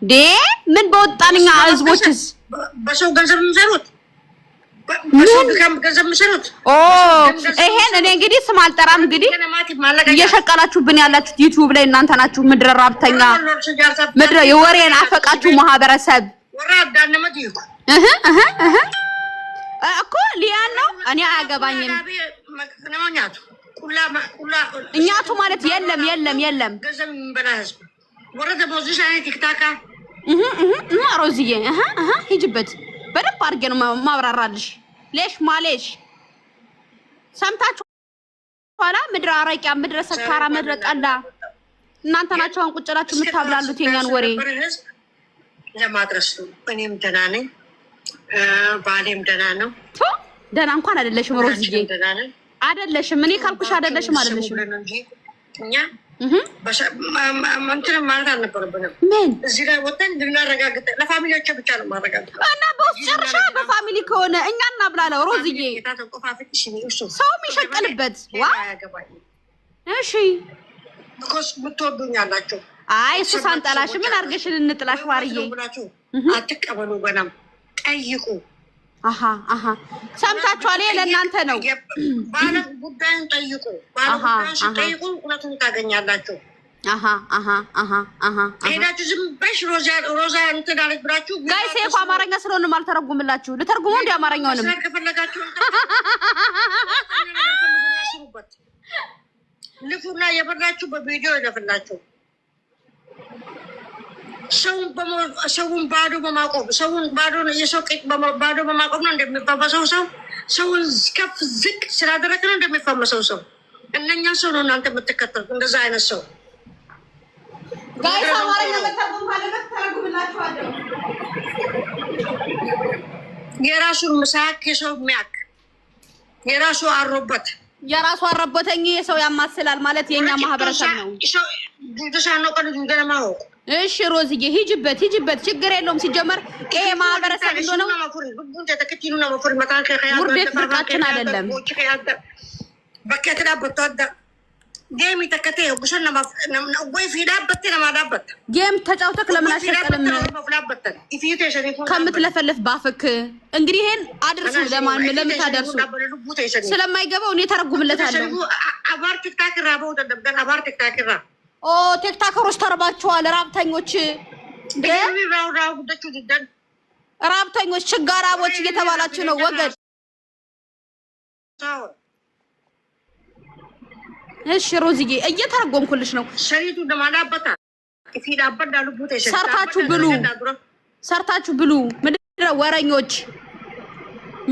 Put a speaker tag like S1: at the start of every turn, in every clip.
S1: ዴ ምን በወጣንኛ ህዝቦችስ
S2: በሰው ገንዘብ ምሰሩት በሰው ገንዘብ ምሰሩት
S1: ይሄን እኔ እንግዲህ ስም አልጠራም እንግዲህ እየሸቀላችሁብን ያላችሁት ዩቲዩብ ላይ እናንተ ናችሁ ምድረ ራብተኛ ምድረ የወሬን አፈቃችሁ ማህበረሰብ
S2: ወራዳነመት ይኩ
S1: እኮ ሊያን ነው እኔ አያገባኝም እኛቱ ማለት የለም
S2: ገንዘብ በላስ ወረደ ፖዚሽን አይ ቲክታካ
S1: ሮዝዬ ሂጅበት በደንብ አድርጌ ነው ማብራራልሽ ሌሽ ማሌሽ ሰምታችሁ ኋላ ምድረ አረቂያ ምድረ ሰካራ ምድረ ጠላ እናንተ ናችሁ አሁን ቁጭላችሁ የምታብላሉት የኛን ወሬ
S2: ለማድረስ ነው እኔም ደህና ነኝ ባሌም ደህና ነው
S1: ደህና እንኳን አይደለሽም ሮዝዬ አይደለሽም እኔ ካልኩሽ አይደለሽም እኛ
S2: እንትን ማለት አልነበረብንም።
S1: ምን
S2: እዚህ ላይ ወጥተን እንድናረጋግጥ ለፋሚሊያቸው ብቻ ነው ማረጋግጥ
S1: እና በውስጥ ጨርሻ በፋሚሊ ከሆነ እኛ እናብላለው ሮዝዬ ሰው የሚሸቀልበት ዋ እሺ
S2: ብኮስ ምትወዱኝ አላቸው።
S1: አይ እሱ ሳንጠላሽ ምን አድርገሽን እንጥላሽ ዋርዬ
S2: አትቀበሉ ገናም ጠይቁ
S1: ሰምታችኋል ይሄ ለእናንተ ነው
S2: ባለ ጉዳይን ጠይቁ ባለ ጉዳይን ጠይቁ እውነቱን ታገኛላችሁ ሄዳችሁ ዝም በሽ ሮዛ እንትን አለች ብላችሁ
S1: ጋይስ እኮ አማርኛ ስለሆነ አልተረጉምላችሁ ልተርጉሙ እንደ አማርኛውንም
S2: ከፈለጋችሁ ልፉና የበላችሁ በቪዲዮ ይለፍላችሁ ሰውን ባዶ በማቆም ሰውን ባዶ የሰው ቄጥ ባዶ በማቆም ነው እንደሚፈመሰው ሰውን ከፍ ዝቅ ስላደረግ ነው እንደሚፈመሰው ሰው እነኛ ሰው ነው እናንተ የምትከተሉት እንደዛ አይነት ሰው
S1: ጋይስ አማርኛ መተርጉም ካለበት ተረጉምላችኋለሁ
S2: የራሱን ምሳክ የሰው ሚያክ የራሱ አሮበተኝ የሰው ያማስላል ማለት የኛ ማህበረሰብ ነው ተሻነው ቀን እንደማው
S1: እሺ ሮዝዬ ሂጅበት ችግር የለውም ሲጀመር ይሄ ማህበረሰብ እንደሆነ ውርደት ብርቃችን አይደለም
S2: በከተዳ በተወዳ ጌም ተከተ ጉሽና ወይ ፊዳበት ለማዳበት
S1: ጌም ተጫውተክ ለምን አሸቀለም ከምትለፈልፍ ባፍክ እንግዲህ ይሄን አድርሱ ለማን ለምታደርሱ ስለማይገባው እኔ ተረጉምለታለሁ
S2: አባር ቲክታክ ራበው ተደብደን አባር ቲክታክ ራ
S1: ቲክታከሮች ተርባችኋል ራብተኞች ራብተኞች ችጋራቦች እየተባላችሁ ነው ወገድ እሺ ሮዝዬ እየተረጎምኩልሽ ነው
S2: ሸሪቱ ደማላበታ ፊዳበት ዳሉ ቡቴ
S1: ሰርታችሁ ብሉ ምድረ ወረኞች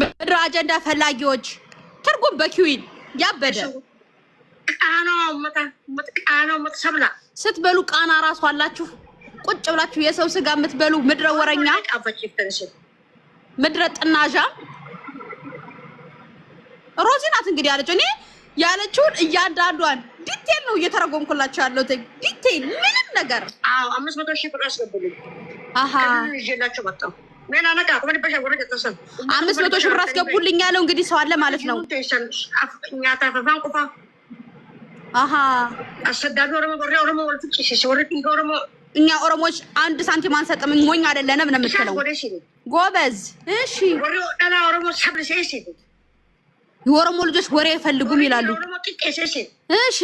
S1: ምድረ አጀንዳ ፈላጊዎች ትርጉም በኪዊን ያበደ ቃናው መተሰብላ ስትበሉ ቃና ራሱ አላችሁ ቁጭ ብላችሁ የሰው ስጋ የምትበሉ ምድረ ወረኛ ምድረ ጥናዣ ሮዚ ናት እንግዲህ ያለችው እኔ ያለችውን እያንዳንዷን ዲቴል ነው እየተረጎምኩላችሁ ያለው ዲቴል ምንም ነገር
S2: 500,000 ብር አስገቡልኝ ይዤላችሁ መጣሁ
S1: 500,000 ብር አስገቡልኝ ያለው እንግዲህ ሰው አለ ማለት ነው
S2: አሰዳዱ ኦሮሞ
S1: እኛ ኦሮሞች አንድ ሳንቲም አንሰጥም ሞኝ አይደለንም ነው የምትለው ጎበዝ እሺ የኦሮሞ ልጆች ወሬ አይፈልጉም ይላሉ እሺ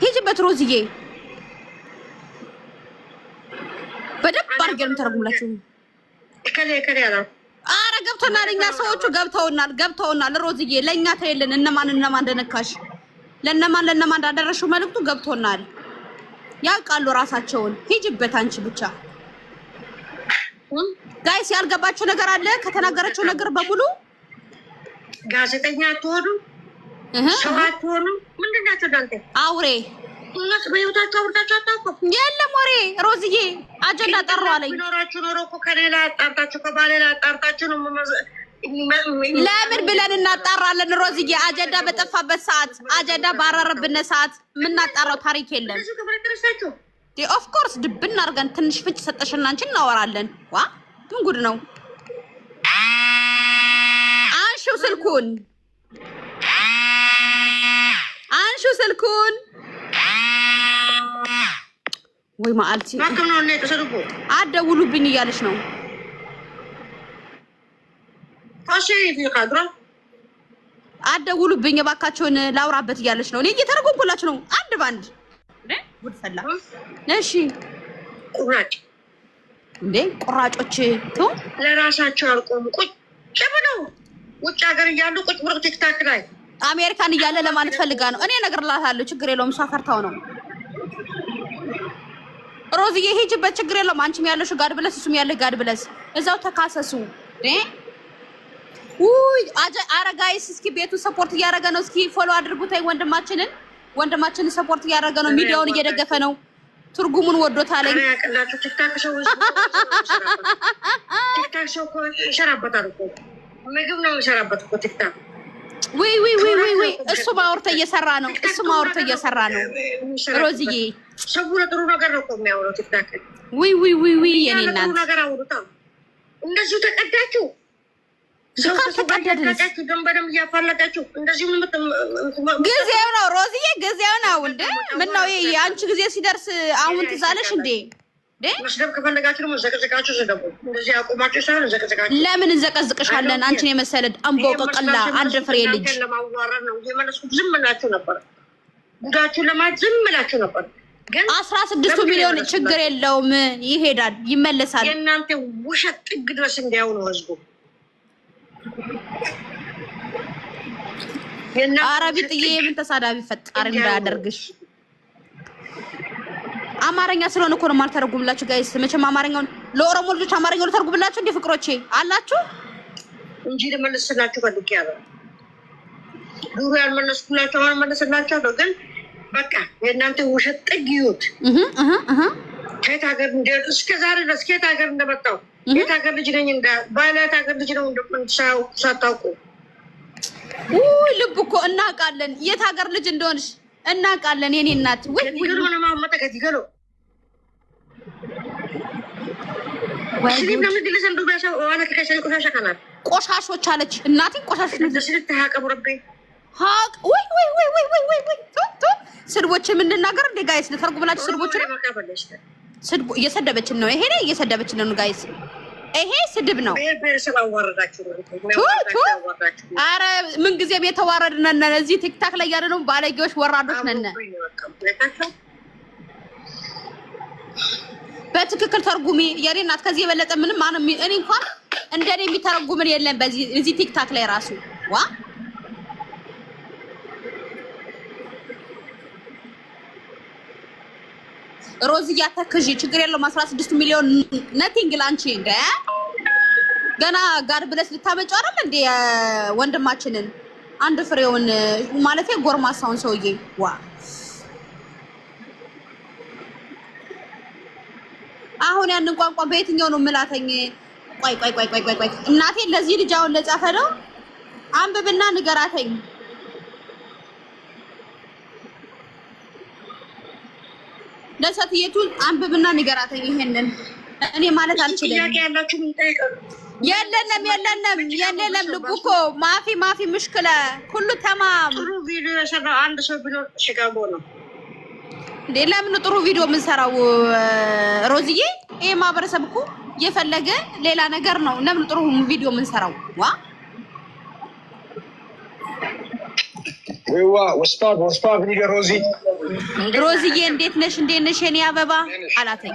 S1: ሂጂበት ሮዝዬ በደንብ አድርገን ተረጉምላችሁ አረ ገብተናል እኛ ሰዎቹ ገብተውናል ሮዝዬ ለኛ ተይልን እነማን እንደነካሽ ለነማን እንዳደረሽው መልእክቱ ገብቶናል ያውቃሉ ራሳቸውን ሂጂበት አንቺ ብቻ ጋይስ ያልገባችሁ ነገር አለ ከተናገረችው ነገር በሙሉ
S2: ጋዜጠኛ አትሆኑ ሰው አትሆኑ ምንድናችሁ ዳንተ
S1: አውሬ
S2: እነሱ በህይወታቸው አውርታችሁ አታውቁም
S1: የለም ወሬ ሮዝዬ አጀንዳ ጠራለኝ
S2: ቢኖራችሁ ኖሮ እኮ ከሌላ አጣርታችሁ ከባሌላ አጣርታችሁ ነው
S1: ለምን ብለን እናጣራለን ሮዝዬ አጀንዳ በጠፋበት ሰዓት አጀንዳ ባረረብን ሰዓት የምናጣራው ታሪክ የለም ኦፍ ኮርስ ድብና አድርገን ትንሽ ፍንጭ ሰጠሽና አንቺ እናወራለን ዋ ምን ጉድ ነው አንሺው ስልኩን ወይ ማአልቲ
S2: ማከም ነው እንዴ ተሰድቦ
S1: አደውሉብኝ እያለች ነው
S2: ታሺ ይፈቅድራ
S1: አደውሉብኝ እባካችሁን ላውራበት እያለች ነው እኔ እየተረጎምኩላችሁ ነው አንድ ባንድ ጉድ ፈላ እሺ
S2: ቁራጭ
S1: እንዴ ቁራጮች ቱ
S2: ለራሳቸው አልቆሙ ቁጭ ብለው ውጭ ሀገር እያሉ ቁጭ ብለው ቲክታክ ላይ
S1: አሜሪካን እያለ ለማለት ፈልጋ ነው እኔ እነግርላታለሁ ችግር የለውም እሷ ፈርታው ነው ሮዝዬ ሂጂበት ችግር የለውም አንቺም ያለሽ ጋድ ብለስ እሱም ያለሽ ጋድ ብለስ እዛው ተካሰሱ ውይ አረ ጋይስ እስኪ ቤቱ ሰፖርት እያደረገ ነው እስኪ ፎሎ አድርጉት ወንድማችንን ሰፖርት እያደረገ ነው ሚዲያውን እየደገፈ ነው ትርጉሙን ወዶታል
S2: ያቀላችሁ ቲክታክ ሰው ይሰራበታል እኮ ምግብ ነው ይሰራበት እኮ ቲክታክ
S1: ወይ እሱ ማውርተ እየሰራ ነው ሮዝዬ
S2: ሰው ለጥሩ ነገር ነው እኮ የሚያወራው ቲክታክ
S1: ወይ የኔ እናት
S2: ነገር አውሩታ እንደዚሁ ተቀዳችሁ ተቀዳችሁ ደንበደም እያፋለጋችሁ እንደዚሁ
S1: ጊዜው ነው ሮዝዬ ጊዜው ነው እንዴ ምን ነው የአንቺ ጊዜ ሲደርስ አሁን ትዛለሽ እንዴ
S2: መስደብ ከፈለጋችሁ ደግሞ ዘቀዘቃችሁ ዘደቡ እንደዚህ አቆማችሁ ሳይሆን ዘቀዘቃችሁ
S1: ለምን እንዘቀዝቅሻለን አንቺን የመሰለ አምቦ ቀቀላ አንድ ፍሬ ልጅ
S2: ለማዋረድ ነው የመለስኩት ዝም ብላችሁ ነበር ጉዳችሁ ለማለት ዝም ብላችሁ ነበር ግን
S1: 16 ሚሊዮን ችግር የለውም ይሄዳል ይመለሳል
S2: የእናንተ ውሸት ጥግ ድረስ እንዲያው ነው ህዝቡ
S1: አረቢጥዬ ምን ተሳዳቢ ፈጣሪ እንዳያደርግሽ አማርኛ ስለሆነ እኮ ነው ማልተረጉምላችሁ ጋይስ መቼም አማርኛውን ለኦሮሞ ልጆች አማርኛውን ተርጉምላችሁ እንደ ፍቅሮቼ አላችሁ
S2: እንጂ ለመለስላችሁ ፈልጌ ያለ ዱሩ ያልመለስኩላችሁ አሁን መለስላችሁ ነው ግን በቃ የእናንተ ውሸት ጥግ ይዩት ከየት ሀገር እንደሄዱ እስከ ዛሬ ድረስ ከየት ሀገር እንደመጣሁ የት ሀገር ልጅ ነኝ ባይላት ሀገር ልጅ ነው እንደምንሳው ሳታውቁ
S1: ውይ ልብ እኮ እናውቃለን የት ሀገር ልጅ እንደሆንሽ እናውቃለን የኔ እናት ወይ
S2: ነው ማመጣ ከዲገሎ
S1: ቆሻሾች አለች እናቴ ቆሻሾች ስድቦች የምንናገር እንደ ጋይስ ለተርጉምላችሁ ስድቦች እየሰደበችን ነው ይሄ እየሰደበችን ነው ጋይስ ይሄ ስድብ ነው አረ ምን ጊዜም የተዋረድነን እዚህ ቲክታክ ላይ ያለ ነው ባለጌዎች ወራዶች ነን በትክክል ተርጉሚ የኔ እናት ከዚህ የበለጠ ምንም ማንም እኔ እንኳን እንደኔ የሚተረጉምን የለም በዚህ እዚህ ቲክታክ ላይ ራሱ ዋ ሮዝያ ተከጂ ችግር የለውም 16 ሚሊዮን ነቲንግ ላንቺ እንደ ገና ጋር ብለስ ልታመጪው አይደል እንደ ወንድማችንን አንድ ፍሬውን ማለት ጎርማሳውን ሰውዬ ዋ አሁን ያንን ቋንቋ በየትኛው ነው ምላተኝ ቆይ እናቴ ለዚህ ልጅ አሁን ለጻፈ ነው አንብብና ንገራተኝ ለሰትየቱ አንብብና ንገራተኝ ይሄንን እኔ ማለት አልችልም የለንም ልቡኮ ማፊ ምሽክለ ሁሉ ተማም
S2: ጥሩ ቪዲዮ የሰራው አንድ ሰው ቢኖር ሽጋቦ ነው
S1: ለምን ጥሩ ቪዲዮ ምን ሰራው ሮዝዬ ይሄ ማህበረሰብ እኮ የፈለገ ሌላ ነገር ነው ለምን ጥሩ ቪዲዮ ምን ሰራው ዋ
S3: ወይዋ ወስፓብ ኒገ
S1: ሮዝዬ እንዴት ነሽ የኔ አበባ አላተኝ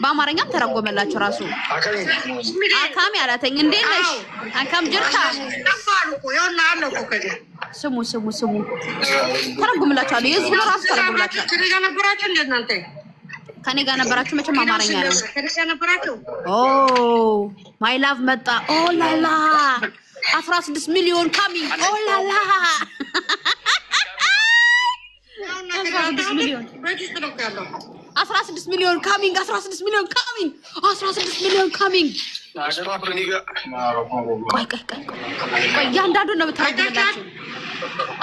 S1: በአማርኛም ተረጎመላችሁ ራሱ አካም ያላተኝ እንዴት ነሽ አካም ጅርታ ስሙ ተረጎምላችኋለሁ የዚህ ነው ራሱ ተረጎምላችኋለሁ ከኔ ጋር ነበራችሁ መቼም አማርኛ ነው ኦ ማይ ላቭ መጣ ኦ ላላ 16 ሚሊዮን ካሚንግ ኦ ላላ 16 ሚሊዮን ካሚንግ 16 ሚሊዮን ካሚንግ ቆይ ያንዳንዱ ነው ተረጋግጣችሁ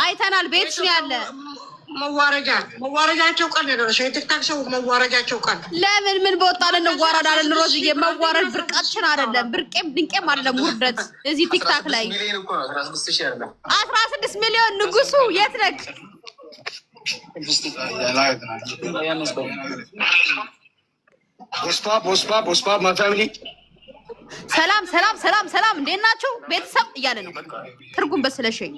S1: አይተናል ቤት ነው ያለ
S2: መዋረጃቸው ቀን ነው የቲክታክ ሰው መዋረጃቸው ቀን
S1: ለምን ምን በወጣለን እንዋረዳለን ሮዝዬ መዋረድ ብርቃችን አይደለም ብርቄም ድንቄም አይደለም ውርደት እዚህ ቲክታክ ላይ 16 ሚሊዮን ንጉሱ የት ነክ
S3: ፖስፓ ማፋሚሊ
S1: ሰላም እንዴት ናችሁ ቤተሰብ እያለ ነው። ትርጉም በስለሽኝ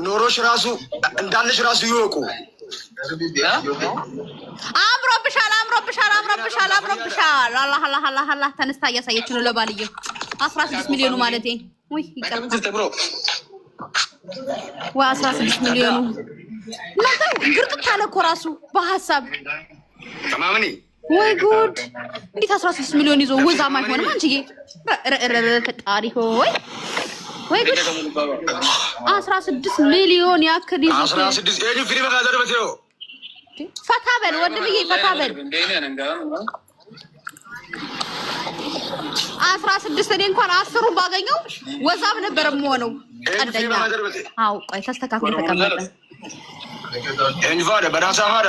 S3: ኖሮሽ ራሱ እንዳለሽ ራሱ ይወቁ።
S1: አምሮብሻል። አላህ ተነስታ እያሳየች ነው ለባልዬ 16 ሚሊዮኑ ማለቴ ወይ ይቀርብ ወይ 16 ሚሊዮኑ እናንተ ግርጥት አለ እኮ ራሱ በሐሳብ
S3: ተማምኒ
S1: ወይ ጉድ! እንዴት 16 ሚሊዮን ይዞ ወዛማ አይሆንም? አንቺዬ ፈጣሪ ሆይ ወይ ጉድ! 16 ሚሊዮን ያክል ይዞ
S3: 16 ኤዲ ፍሪ በጋዘርበት ነው።
S1: ፈታ በል ወንድምዬ ፈታ በል 16 እኔ እንኳን 10ሩ ባገኘው ወዛም ነበር የምሆነው። ቀደኛ አው ቆይ ተስተካክሎ ተቀመጠ
S3: እንፋደ በራሳማራ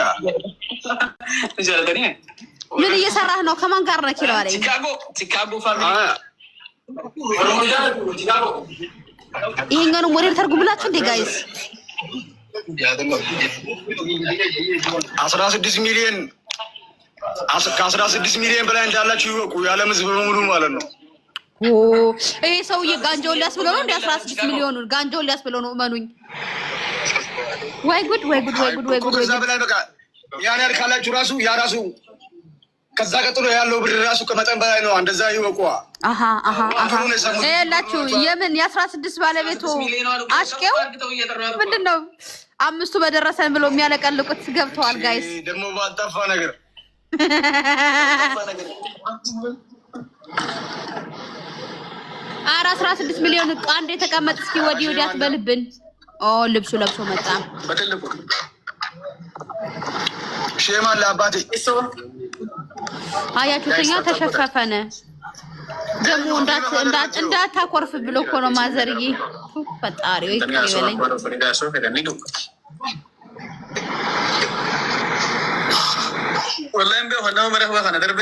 S1: ምን እየሰራህ ነው? ከማን ጋር ነህ? ይላል
S3: ቺካጎ ፋሚሊ
S1: ይሄኛው ሞዴል ተርጉምላችሁ እንዴ ጋይስ
S3: 16 ሚሊዮን ከ16 ሚሊዮን በላይ እንዳላችሁ ይወቁ። ያለ ህዝብ በሙሉ ማለት ነው።
S1: ይሄ ሰውዬ ጋንጃውን ሊያስብለው ነው እንደ 16 ሚሊዮኑን ጋንጃውን ሊያስብለው ነው። እመኑኝ። ወይ ጉድ!
S3: ከዛ በላይ በቃ ያን ያህል ካላችሁ ራሱ ያ ራሱ ከዛ ቀጥሎ ያለው ብር ራሱ ከመጠን በላይ ነው። እንደዛ ይወቁ።
S1: ያላችሁ የምን የ16 ባለቤቱ አሽቄው ምንድነው? አምስቱ በደረሰን ብሎ የሚያለቀልቁት ገብተዋል ጋይስ።
S3: ደግሞ ባልጠፋ ነገር
S1: 16 ሚሊዮን አንድ የተቀመጥ እስኪ ወዲህ ወዲህ አትበልብን። ልብሱ ለብሶ መጣ።
S3: ሼማ ለአባቴ
S1: አያችሁትኛ ተሸፋፈነ። ደግሞ እንዳታኮርፍ ብሎ እኮ ነው ማዘርዬ። ፈጣሪ ወይ ይበለኝ።
S3: ወላሂ በሆነው መረህባ ከነደርበ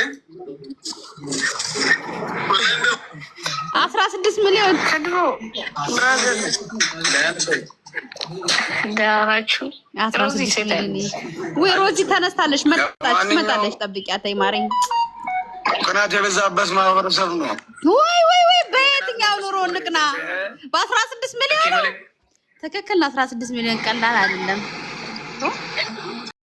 S1: 16 ሚሊዮን
S2: ከድሮ ዳራችሁ
S1: ወይ ሮዚ ተነስታለች፣ መጣለች። ጠብቂያት ማረኝ።
S3: ቅናት የበዛበት ማህበረሰብ ነው።
S1: ወይ በየትኛው ኑሮ እንቅና? በ16 ሚሊዮን ትክክል። 16 ሚሊዮን ቀላል አይደለም።